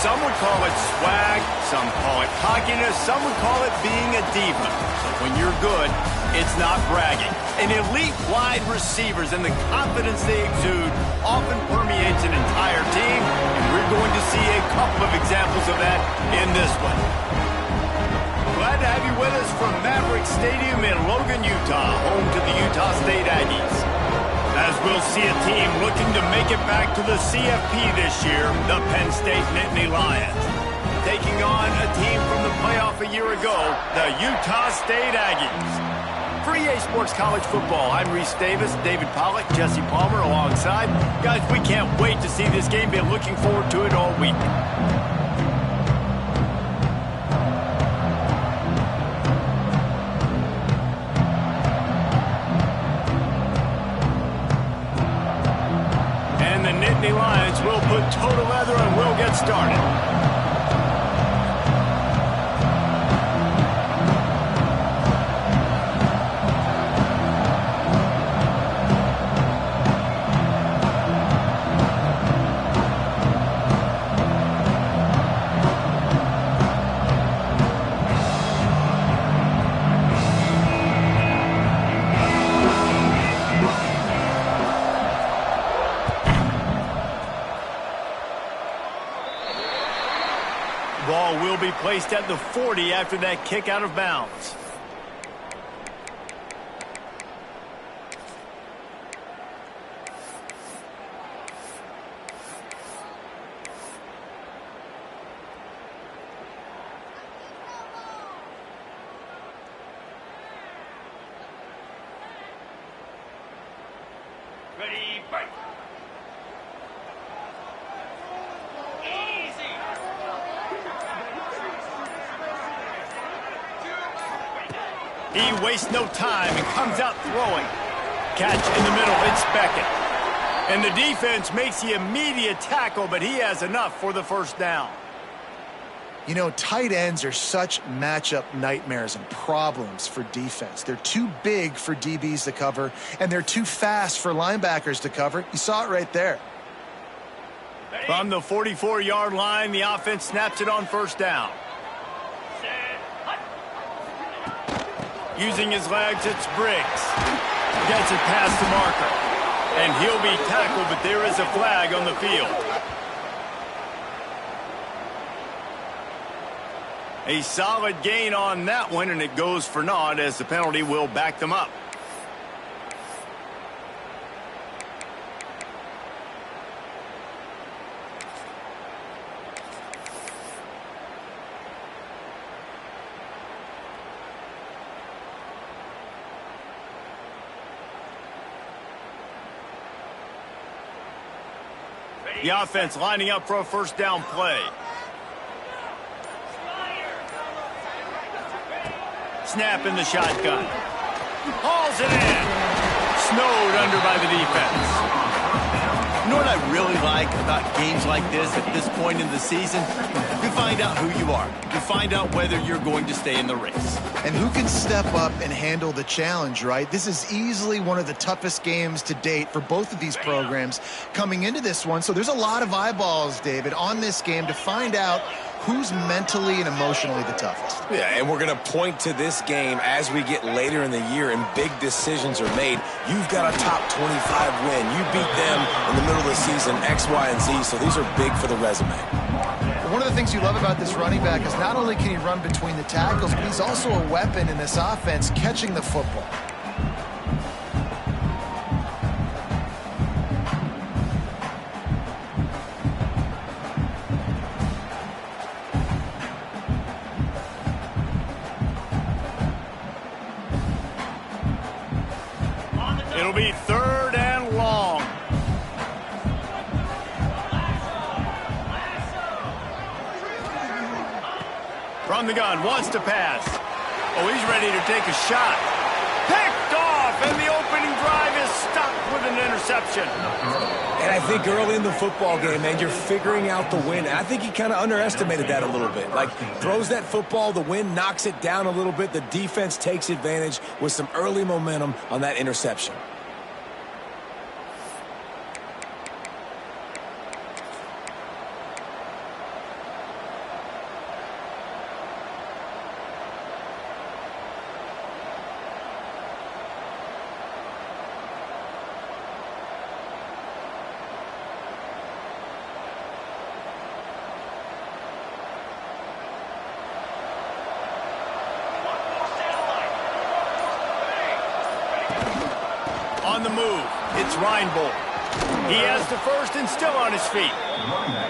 Some would call it swag, some call it cockiness, some would call it being a diva. So when you're good, it's not bragging. An elite wide receivers and the confidence they exude often permeates an entire team, and we're going to see a couple of examples of that in this one. Glad to have you with us from Maverick Stadium in Logan, Utah, home to the Utah State Aggies. As we'll see a team looking to make it back to the CFP this year, the Penn State Nittany Lions. Taking on a team from the playoff a year ago, the Utah State Aggies. For EA Sports College Football, I'm Reese Davis, David Pollack, Jesse Palmer alongside. Guys, we can't wait to see this game. Been looking forward to it all week. Lions will put toe to leather and we'll get started. Ball will be placed at the 40 after that kick out of bounds. Ready, fight! He wastes no time and comes out throwing. Catch in the middle, it's Beckett. And the defense makes the immediate tackle, but he has enough for the first down. You know, tight ends are such matchup nightmares and problems for defense. They're too big for DBs to cover, and they're too fast for linebackers to cover. You saw it right there. From the 44-yard line, the offense snaps it on first down. Using his legs, it's Briggs. Gets it past the marker. And he'll be tackled, but there is a flag on the field. A solid gain on that one, and it goes for naught as the penalty will back them up. The offense lining up for a first down play. Snap in the shotgun. Hauls it in. Snowed under by the defense. You know what I really like about games like this at this point in the season? You find out who you are. You find out whether you're going to stay in the race. And who can step up and handle the challenge, right? This is easily one of the toughest games to date for both of these programs coming into this one. So there's a lot of eyeballs, David, on this game to find out who's mentally and emotionally the toughest. Yeah, and we're going to point to this game as we get later in the year and big decisions are made. You've got a top 25 win. You beat them in the middle of the season, X, Y, and Z, so these are big for the resume. One of the things you love about this running back is not only can he run between the tackles, but he's also a weapon in this offense catching the football. It'll be 3rd and From the gun, wants to pass. Oh, he's ready to take a shot. Picked off, and the opening drive is stopped with an interception. And I think early in the football game, man, you're figuring out the wind. And I think he kind of underestimated that a little bit. Like, throws that football, the wind knocks it down a little bit. The defense takes advantage with some early momentum on that interception. On the move, it's Reinbold. He has the first and still on his feet.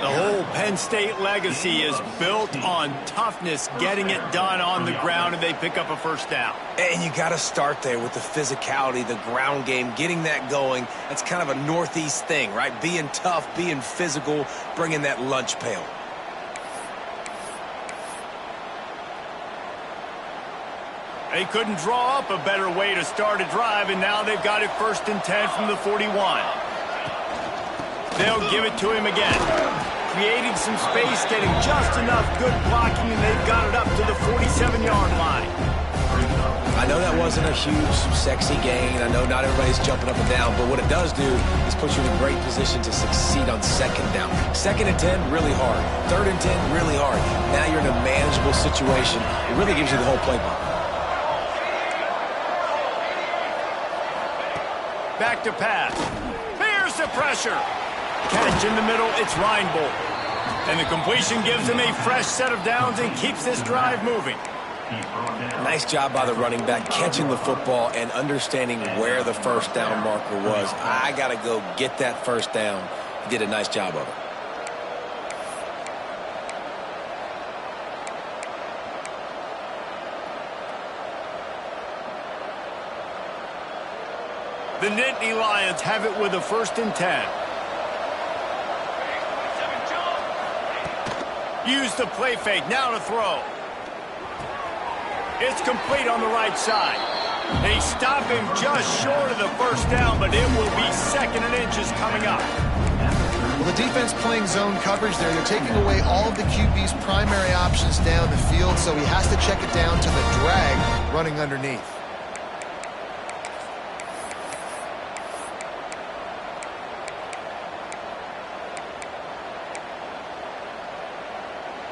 The whole Penn State legacy is built on toughness, getting it done on the ground, and they pick up a first down. And you got to start there with the physicality, the ground game, getting that going. That's kind of a Northeast thing, right? Being tough, being physical, bringing that lunch pail. They couldn't draw up a better way to start a drive, and now they've got it 1st and 10 from the 41. They'll give it to him again. Creating some space, getting just enough good blocking, and they've got it up to the 47-yard line. I know that wasn't a huge, sexy gain. I know not everybody's jumping up and down, but what it does do is put you in a great position to succeed on 2nd down. 2nd and 10, really hard. 3rd and 10, really hard. Now you're in a manageable situation. It really gives you the whole playbook. Back to pass. There's the pressure. Catch in the middle, it's Reinbold. And the completion gives him a fresh set of downs and keeps this drive moving. Nice job by the running back, catching the football and understanding where the first down marker was. I got to go get that first down. He did a nice job of it. The Nittany Lions have it with a 1st and 10. Use the play fake, now to throw. It's complete on the right side. They stop him just short of the first down, but it will be 2nd and inches coming up. Well, the defense playing zone coverage there. They're taking away all of the QB's primary options down the field, so he has to check it down to the drag running underneath.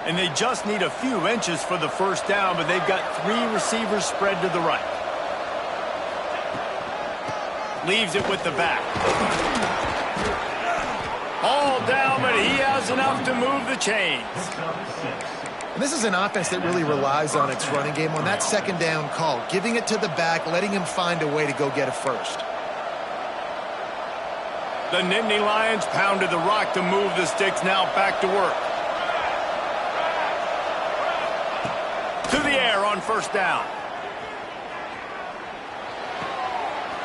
And they just need a few inches for the first down, but they've got 3 receivers spread to the right. Leaves it with the back. All down, but he has enough to move the chains. And this is an offense that really relies on its running game on that 2nd down call, giving it to the back, letting him find a way to go get a first. The Nittany Lions pounded the rock to move the sticks, now back to work. To the air on first down.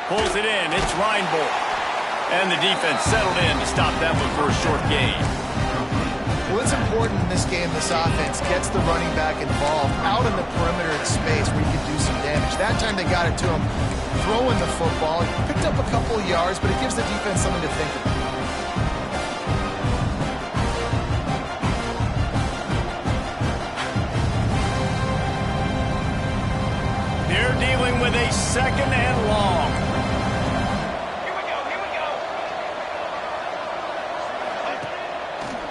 Pulls it in. It's Reinbold. And the defense settled in to stop that one for a short gain. Well, it's important in this game, this offense gets the running back involved out in the perimeter in space where you can do some damage. That time they got it to him throwing the football. It picked up a couple of yards, but it gives the defense something to think about. Dealing with a 2nd and long. Here we go.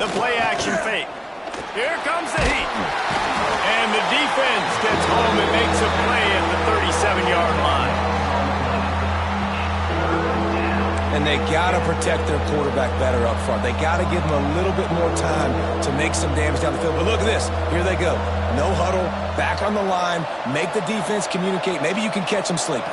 The play action fake. Here comes the heat. And the defense gets home and makes a play at the 37-yard line. And they got to protect their quarterback better up front. They got to give him a little bit more time to make some damage down the field. But look at this. Here they go. No huddle, back on the line, make the defense communicate. Maybe you can catch them sleeping.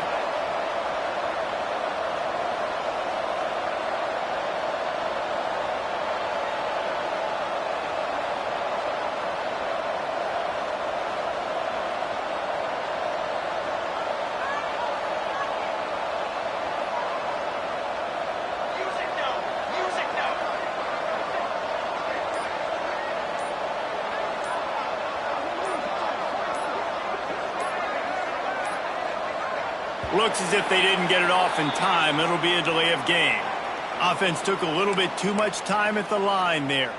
Looks as if they didn't get it off in time. It'll be a delay of game. Offense took a little bit too much time at the line there.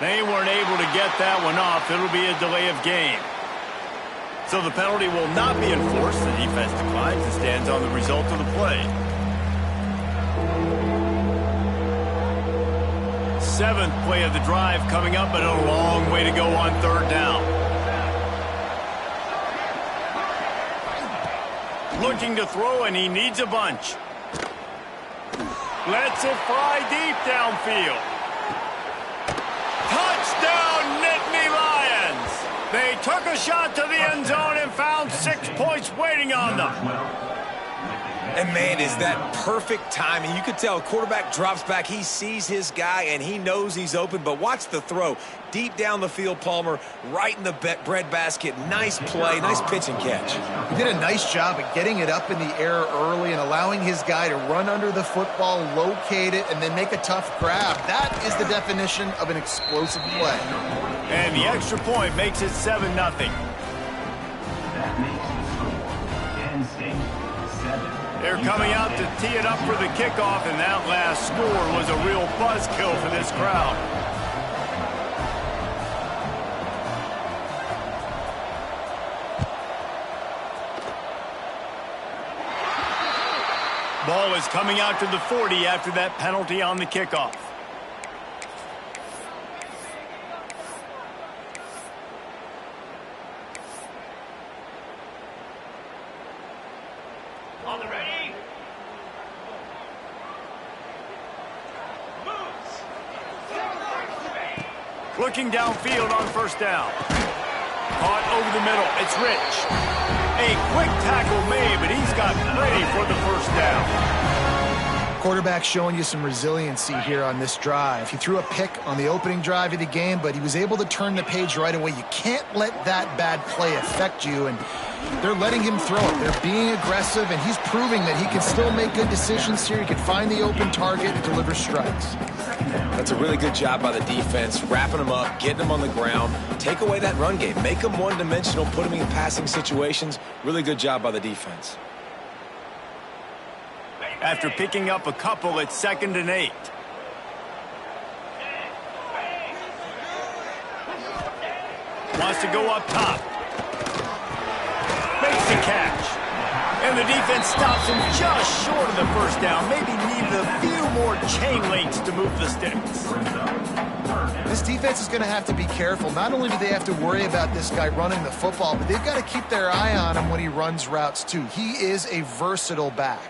They weren't able to get that one off. It'll be a delay of game. So the penalty will not be enforced. The defense declines and stands on the result of the play. Seventh play of the drive coming up, but a long way to go on third down. Looking to throw, and he needs a bunch. Lets it fly deep downfield. Touchdown, Nittany Lions! They took a shot to the end zone and found 6 points waiting on them. And, man, is that perfect timing. You could tell a quarterback drops back. He sees his guy, and he knows he's open. But watch the throw. Deep down the field, Palmer, right in the bread basket. Nice play, nice pitch and catch. He did a nice job at getting it up in the air early and allowing his guy to run under the football, locate it, and then make a tough grab. That is the definition of an explosive play. And the extra point makes it 7-0. That makes the score Penn State 7. They're coming out to tee it up for the kickoff, and that last score was a real buzzkill for this crowd. Ball is coming out to the 40 after that penalty on the kickoff. On the ready. Moves. Looking downfield on first down. Caught over the middle. It's Rich. A quick tackle made, but he's got plenty for the first down. Quarterback showing you some resiliency here on this drive. He threw a pick on the opening drive of the game, but he was able to turn the page right away. You can't let that bad play affect you, and they're letting him throw it. They're being aggressive, and he's proving that he can still make good decisions here. He can find the open target and deliver strikes. That's a really good job by the defense, wrapping them up, getting them on the ground. Take away that run game. Make them one-dimensional, put them in passing situations. Really good job by the defense. After picking up a couple, it's 2nd and 8. Wants to go up top. Makes the catch. And the defense stops him just short of the first down. Maybe needed a few more chain links to move the sticks. This defense is going to have to be careful. Not only do they have to worry about this guy running the football, but they've got to keep their eye on him when he runs routes too. He is a versatile back.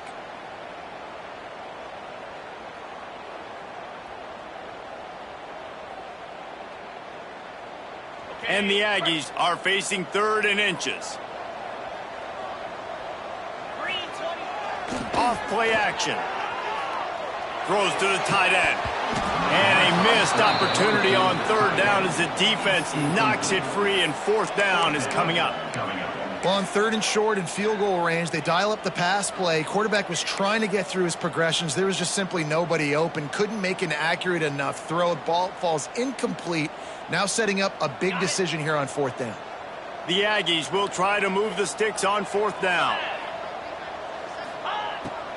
And the Aggies are facing 3rd and inches. Off play action. Throws to the tight end. And a missed opportunity on 3rd down as the defense knocks it free, and 4th down is coming up. Well, on 3rd and short and field goal range, they dial up the pass play. Quarterback was trying to get through his progressions. There was just simply nobody open. Couldn't make an accurate enough throw. Ball falls incomplete. Now setting up a big decision here on 4th down. The Aggies will try to move the sticks on 4th down.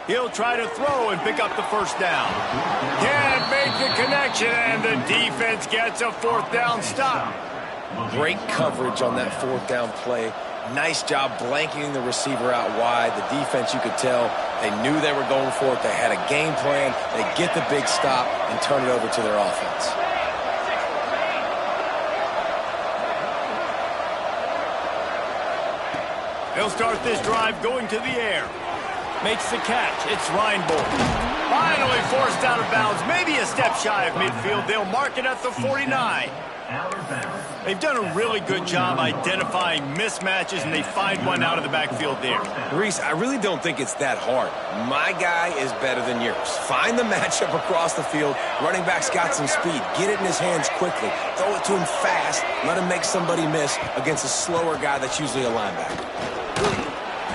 He'll try to throw and pick up the 1st down. Can't make the connection, and the defense gets a 4th down stop. Great coverage on that 4th down play. Nice job blanketing the receiver out wide. The defense, you could tell, they knew they were going for it. They had a game plan. They get the big stop and turn it over to their offense. They'll start this drive going to the air. Makes the catch. It's Reinbold. Finally forced out of bounds. Maybe a step shy of midfield. They'll mark it at the 49. They've done a really good job identifying mismatches, and they find one out of the backfield there. Reese, I really don't think it's that hard. My guy is better than yours. Find the matchup across the field. Running back's got some speed. Get it in his hands quickly. Throw it to him fast. Let him make somebody miss against a slower guy that's usually a linebacker.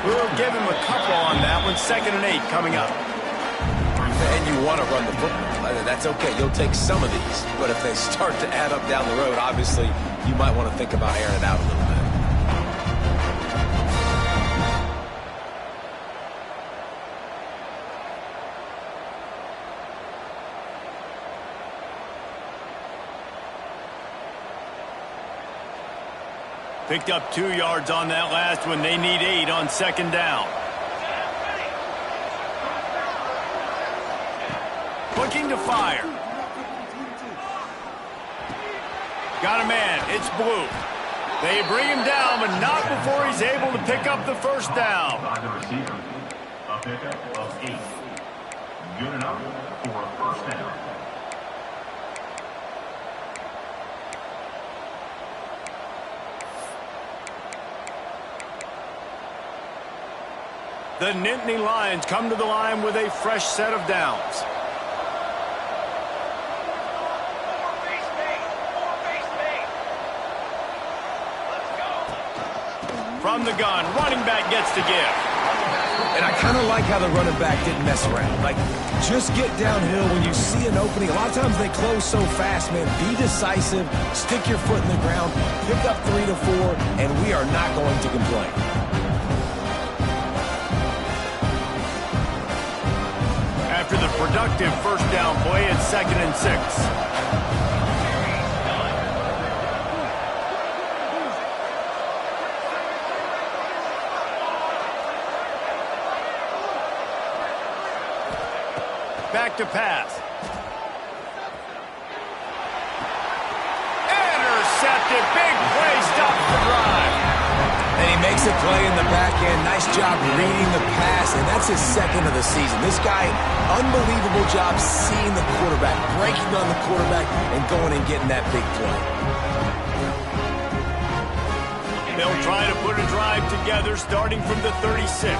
We'll give him a couple on that one. 2nd and 8 coming up. And you want to run the football. That's okay. You'll take some of these. But if they start to add up down the road, obviously, you might want to think about airing it out a little bit. Picked up 2 yards on that last one. They need 8 on 2nd down. Looking to fire. Got a man. It's Blue. They bring him down, but not before he's able to pick up the 1st down. By the receiver, a pickup of 8. Good enough for a 1st down. The Nittany Lions come to the line with a fresh set of downs. From the gun, running back gets to give. And I kind of like how the running back didn't mess around. Like, just get downhill when you see an opening. A lot of times they close so fast, man. Be decisive, stick your foot in the ground, pick up 3 to 4, and we are not going to complain. After the productive 1st down play, it's 2nd and 6. Back to pass. Intercepted. Big play. Stops the drive. And he makes a play in the back end. Nice job reading the pass, and that's his 2nd of the season. This guy, unbelievable job seeing the quarterback, breaking on the quarterback, and going and getting that big play. They'll try to put a drive together starting from the 36.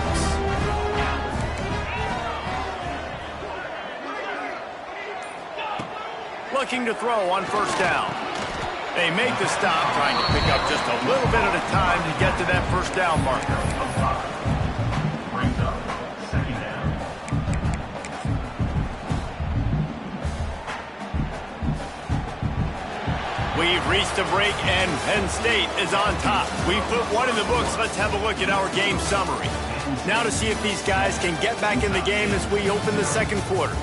Looking to throw on 1st down. They make the stop, trying to pick up just a little bit at a time to get to that 1st down marker. Brings up 2nd down. We've reached a break, and Penn State is on top. We put one in the books. Let's have a look at our game summary. Now to see if these guys can get back in the game as we open the 2nd quarter.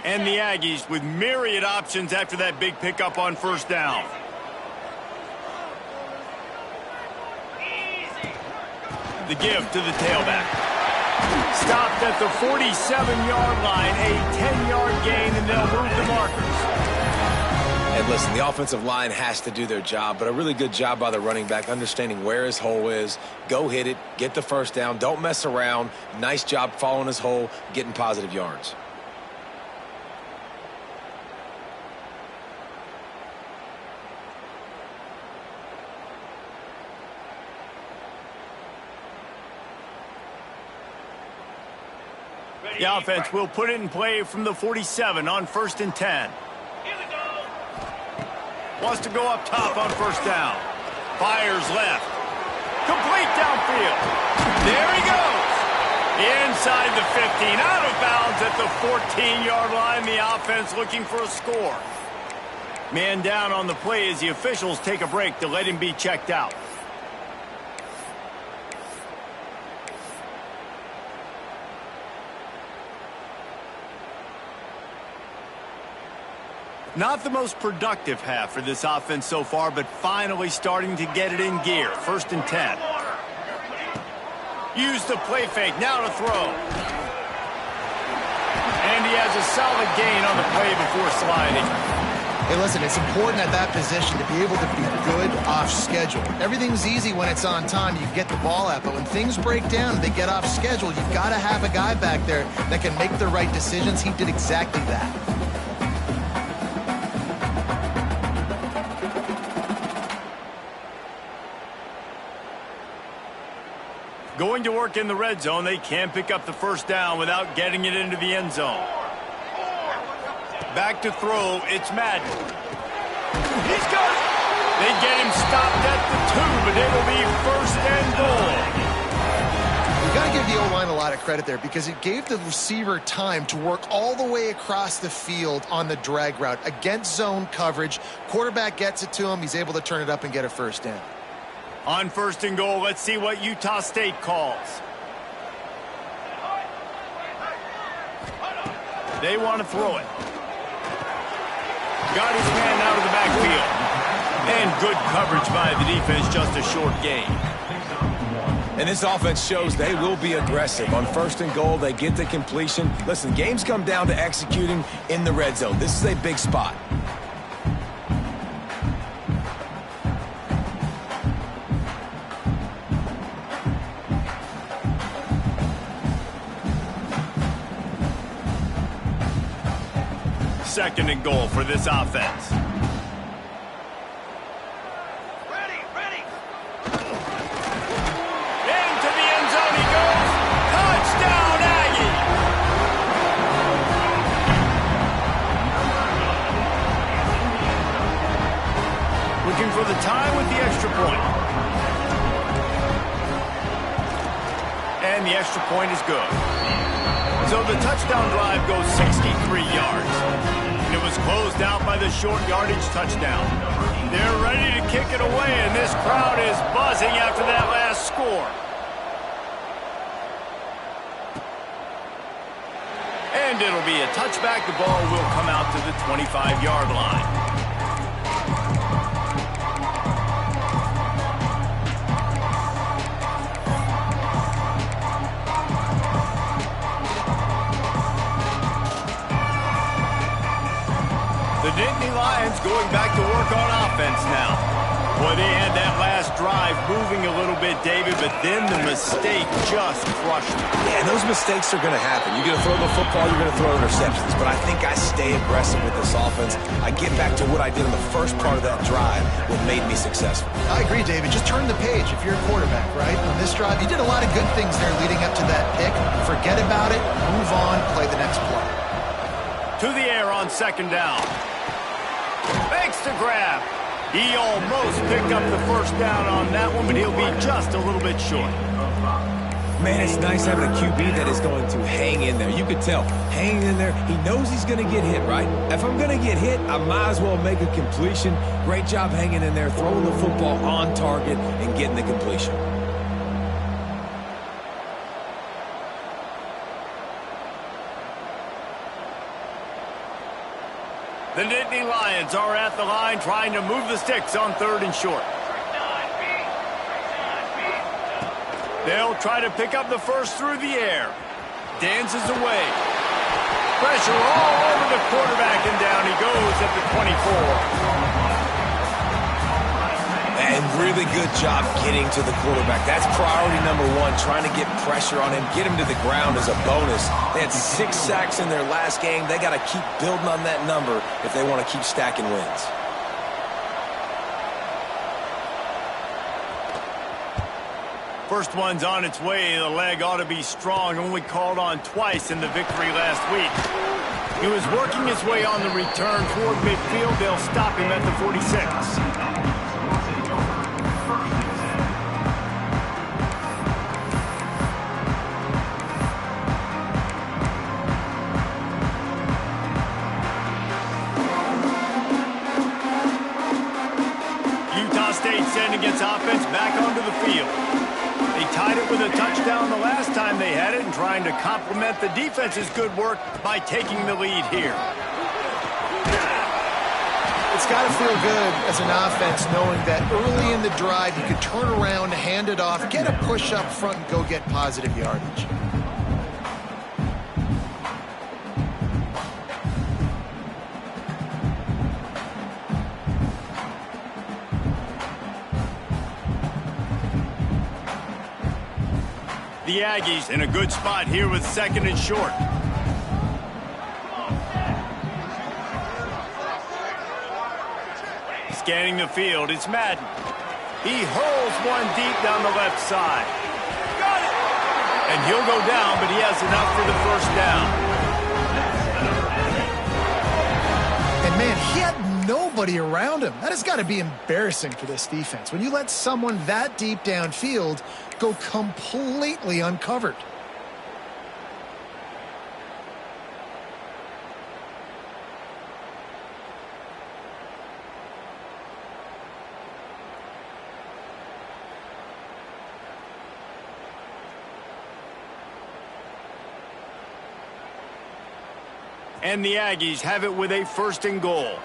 And the Aggies with myriad options after that big pickup on first down. The give to the tailback. Stopped at the 47-yard line, a 10-yard gain, and they'll move the markers. And listen, the offensive line has to do their job, but a really good job by the running back understanding where his hole is. Go hit it, get the first down, don't mess around. Nice job following his hole, getting positive yards. The offense will put it in play from the 47 on 1st and 10. Wants to go up top on first down. Fires left. Complete downfield. There he goes. Inside the 15. Out of bounds at the 14-yard line. The offense looking for a score. Man down on the play as the officials take a break to let him be checked out. Not the most productive half for this offense so far, but finally starting to get it in gear. 1st and 10. Use the play fake, now to throw. And he has a solid gain on the play before sliding. Hey, listen, it's important at that position to be able to be good off schedule. Everything's easy when it's on time. You get the ball out, but when things break down and they get off schedule, you've got to have a guy back there that can make the right decisions. He did exactly that. Going to work in the red zone, they can't pick up the first down without getting it into the end zone. Back to throw, it's Madden. He's got it! They get him stopped at the 2, but it'll be 1st and goal. You got to give the O-line a lot of credit there because it gave the receiver time to work all the way across the field on the drag route against zone coverage. Quarterback gets it to him. He's able to turn it up and get a first down. On 1st and goal, let's see what Utah State calls. They want to throw it. Got his man out of the backfield. And good coverage by the defense, just a short gain. And this offense shows they will be aggressive. On 1st and goal, they get the completion. Listen, games come down to executing in the red zone. This is a big spot. Second and goal for this offense. Ready. Into the end zone he goes. Touchdown, Aggie! Looking for the tie with the extra point. And the extra point is good. So the touchdown drive goes 63 yards. It was closed out by the short yardage touchdown. They're ready to kick it away, and this crowd is buzzing after that last score. And it'll be a touchback. The ball will come out to the 25-yard line. The Nittany Lions going back to work on offense now. Boy, they had that last drive moving a little bit, David, but then the mistake just crushed them. Yeah, and those mistakes are going to happen. You're going to throw the football, you're going to throw interceptions. But I think I stay aggressive with this offense. I get back to what I did in the first part of that drive, what made me successful. I agree, David. Just turn the page if you're a quarterback, right? On this drive, you did a lot of good things there leading up to that pick. Forget about it, move on, play the next play. To the air on 2nd down. Fakes to grab. He almost picked up the first down on that one, but he'll be just a little bit short. Man, it's nice having a QB that is going to hang in there. You could tell, hanging in there, he knows he's going to get hit, right? If I'm going to get hit, I might as well make a completion. Great job hanging in there, throwing the football on target and getting the completion. Nittany Lions are at the line trying to move the sticks on 3rd and short. They'll try to pick up the first through the air. Dances away. Pressure all over the quarterback, and down he goes at the 24. And really good job getting to the quarterback. That's priority number 1, trying to get pressure on him, get him to the ground as a bonus. They had 6 sacks in their last game. They got to keep building on that number if they want to keep stacking wins. First one's on its way. The leg ought to be strong. Only called on twice in the victory last week. He was working his way on the return toward midfield. They'll stop him at the 46. Sending its offense back onto the field. They tied it with a touchdown the last time they had it and trying to complement the defense's good work by taking the lead here. It's got to feel good as an offense knowing that early in the drive you could turn around, hand it off, get a push up front, and go get positive yardage. The Aggies in a good spot here with 2nd and short. Scanning the field, it's Madden. He hurls one deep down the left side. Got it! And he'll go down, but he has enough for the first down. And man, he had nobody around him. That has got to be embarrassing for this defense. When you let someone that deep downfield go completely uncovered. And the Aggies have it with a 1st and goal.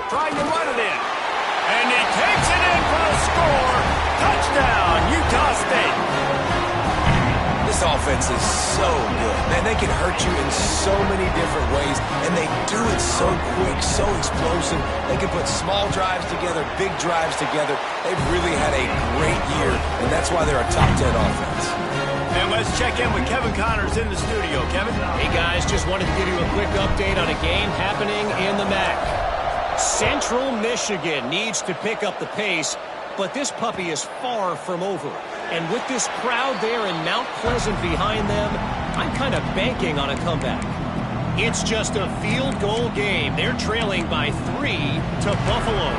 Trying to run it in. And he takes it in for a score. Touchdown, Utah State. This offense is so good. Man, they can hurt you in so many different ways, and they do it so quick, so explosive. They can put small drives together, big drives together. They've really had a great year, and that's why they're a top 10 offense. And let's check in with Kevin Connors in the studio. Kevin? Hey, guys, just wanted to give you a quick update on a game happening in the MAC. Central Michigan needs to pick up the pace, but this puppy is far from over. And with this crowd there in Mount Pleasant behind them, I'm kind of banking on a comeback. It's just a field goal game. They're trailing by 3 to Buffalo.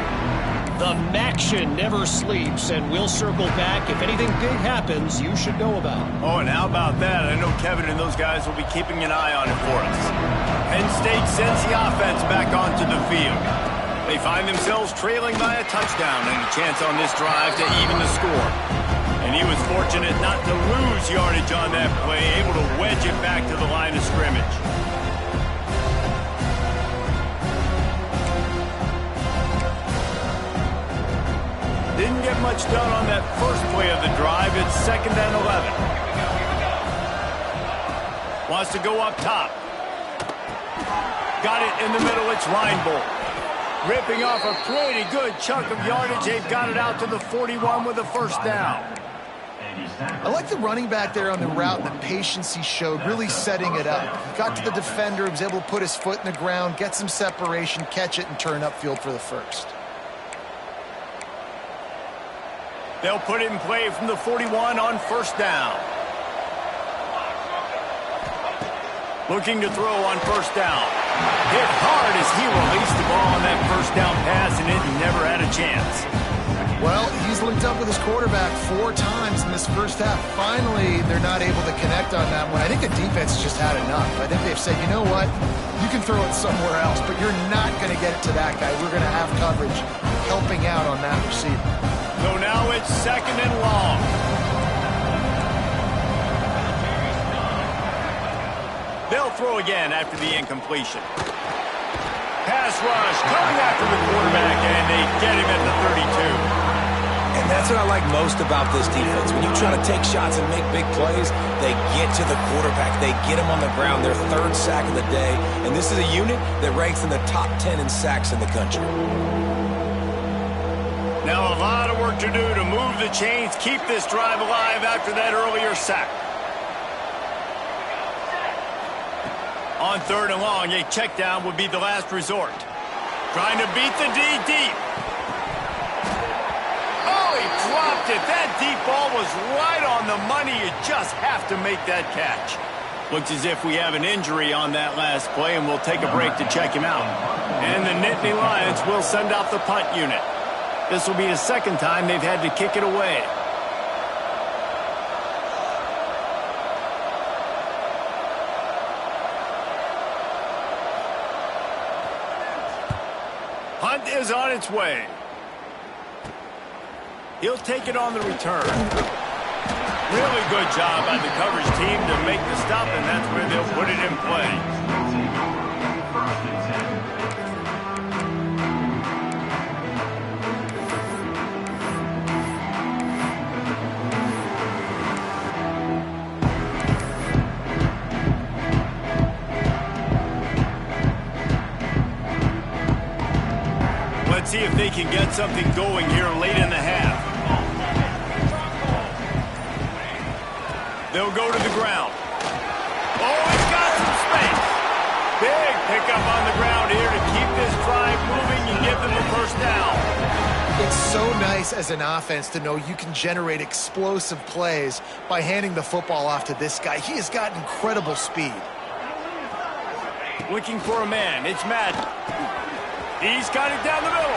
The MACtion never sleeps, and we'll circle back. If anything big happens, you should know about. Oh, and how about that? I know Kevin and those guys will be keeping an eye on it for us. Penn State sends the offense back onto the field. They find themselves trailing by a touchdown and a chance on this drive to even the score. And he was fortunate not to lose yardage on that play, able to wedge it back to the line of scrimmage. Didn't get much done on that first play of the drive. It's 2nd and 11. Wants to go up top. Got it in the middle. It's Reinbold. Ripping off a pretty good chunk of yardage. They've got it out to the 41 with a 1st down. I like the running back there on the route and the patience he showed, really setting it up. He got to the defender, he was able to put his foot in the ground, get some separation, catch it, and turn upfield for the 1st. They'll put it in play from the 41 on 1st down. Looking to throw on 1st down. Hit hard as he released the ball on that 1st down pass, and it never had a chance. Well, he's linked up with his quarterback 4 times in this first half. Finally, they're not able to connect on that one. I think the defense just had enough. I think they've said, you know what, you can throw it somewhere else, but you're not going to get it to that guy. We're going to have coverage helping out on that receiver. So now it's 2nd and long. They'll throw again after the incompletion. Pass rush coming after the quarterback, and they get him at the 32. And that's what I like most about this defense. When you try to take shots and make big plays, they get to the quarterback. They get him on the ground. Their third sack of the day. And this is a unit that ranks in the top 10 in sacks in the country. Now a lot of work to do to move the chains, keep this drive alive after that earlier sack. On 3rd and long, a check down would be the last resort. Trying to beat the D deep. Oh, he dropped it. That deep ball was right on the money. You just have to make that catch. Looks as if we have an injury on that last play, and we'll take a break to check him out. And the Nittany Lions will send out the punt unit. This will be the second time they've had to kick it away. Punt is on its way. He'll take it on the return. Really good job by the coverage team to make the stop, and that's where they'll put it in play. Let's see if they can get something going here late in the half. They'll go to the ground. Oh, he's got some space. Big pickup on the ground here to keep this drive moving and give them a first down. It's so nice as an offense to know you can generate explosive plays by handing the football off to this guy. He has got incredible speed. Looking for a man. It's Madden. He's got it down the middle.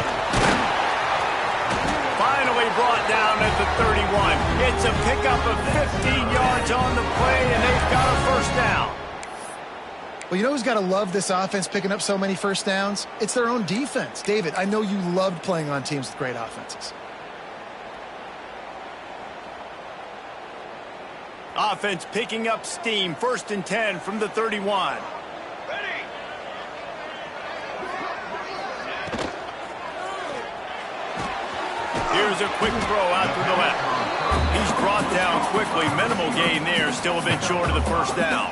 Finally brought down at the 31. It's a pickup of 15 yards on the play, and they've got a first down. Well, you know who's got to love this offense picking up so many first downs? It's their own defense. David, I know you loved playing on teams with great offenses. Offense picking up steam. 1st and 10 from the 31. Here's a quick throw out to the left. He's brought down quickly. Minimal gain there. Still a bit short of the first down.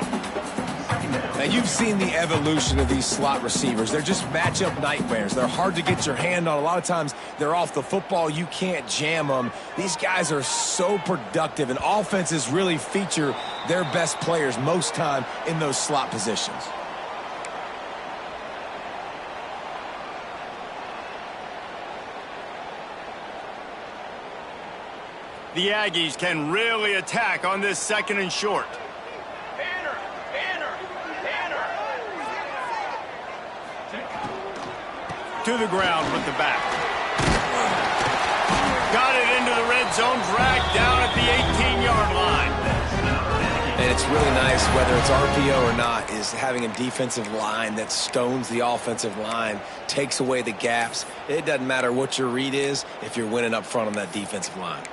Now, you've seen the evolution of these slot receivers. They're just matchup nightmares. They're hard to get your hand on. A lot of times, they're off the football. You can't jam them. These guys are so productive, and offenses really feature their best players most time in those slot positions. The Aggies can really attack on this 2nd and short. To the ground with the back. Got it into the red zone, dragged down at the 18-yard line. And it's really nice, whether it's RPO or not, is having a defensive line that stones the offensive line, takes away the gaps. It doesn't matter what your read is if you're winning up front on that defensive line.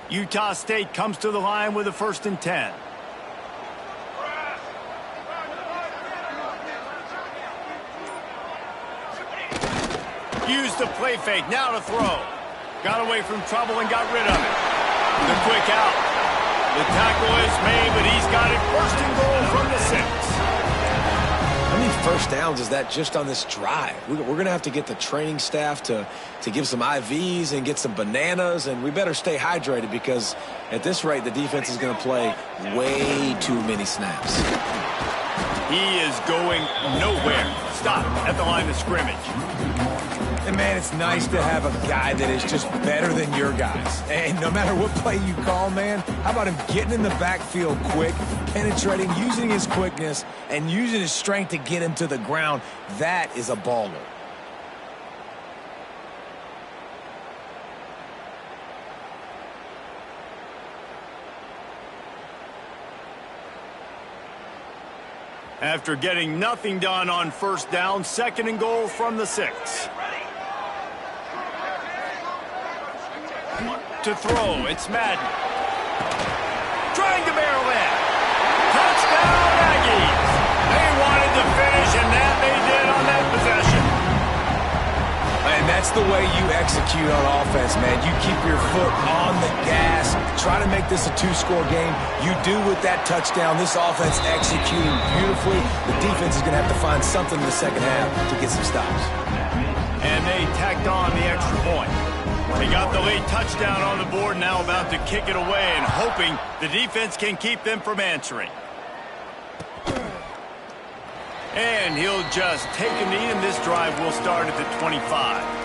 Utah State comes to the line with a 1st and 10. Used the play fake, now to throw. Got away from trouble and got rid of it. The quick out. The tackle is made, but he's got it 1st and goal from the 6. How many first downs is that just on this drive? We're going to have to get the training staff to give some IVs and get some bananas, and we better stay hydrated because at this rate, the defense is going to play way too many snaps. He is going nowhere. Stop at the line of scrimmage. And, man, it's nice to have a guy that is just better than your guys. And no matter what play you call, man, how about him getting in the backfield quick, penetrating, using his quickness, and using his strength to get him to the ground? That is a baller. After getting nothing done on first down, 2nd and goal from the 6. To throw, it's Madden. Trying to barrel in. Touchdown, Aggies. They wanted to finish, and that they did on that possession. And that's the way you execute on offense, man. You keep your foot on the gas. Try to make this a 2-score game. You do with that touchdown. This offense executing beautifully. The defense is going to have to find something in the second half to get some stops. And they tacked on the extra point. They got the late touchdown on the board, now about to kick it away and hoping the defense can keep them from answering. And he'll just take a knee, and this drive will start at the 25.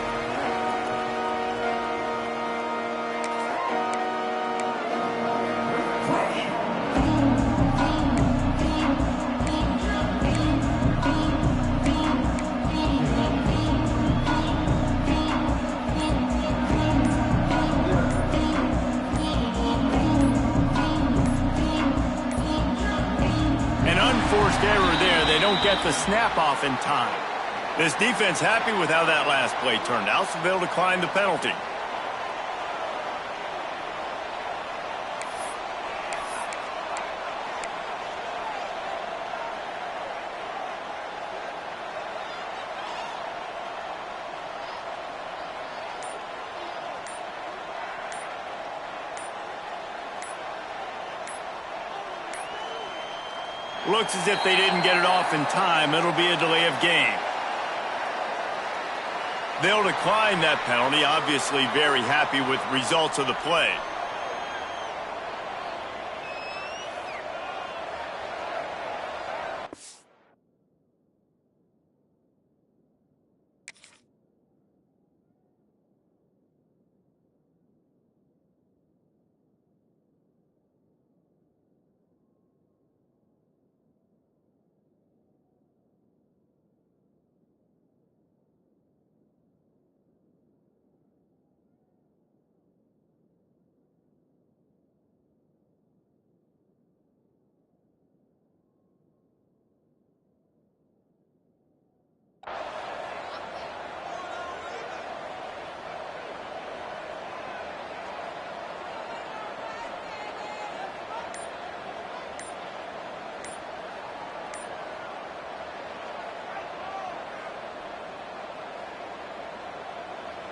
Error there. They don't get the snap off in time. This defense happy with how that last play turned out, so they'll decline the penalty. Looks as if they didn't get it off in time. It'll be a delay of game. They'll decline that penalty, obviously very happy with results of the play.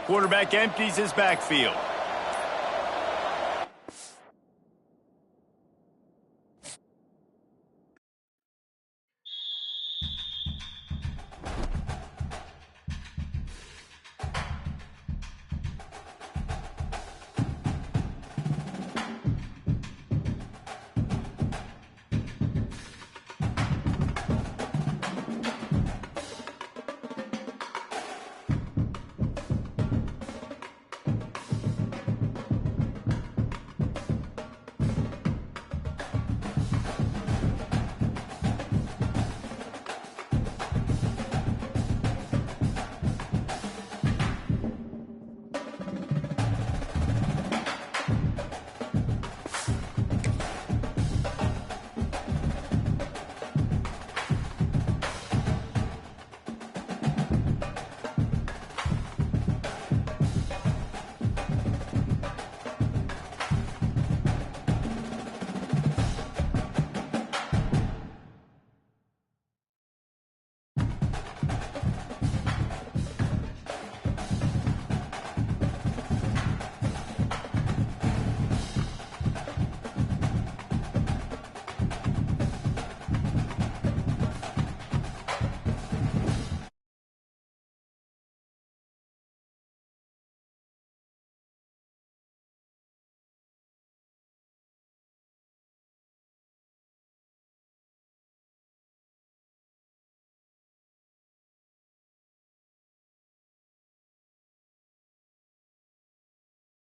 Quarterback empties his backfield.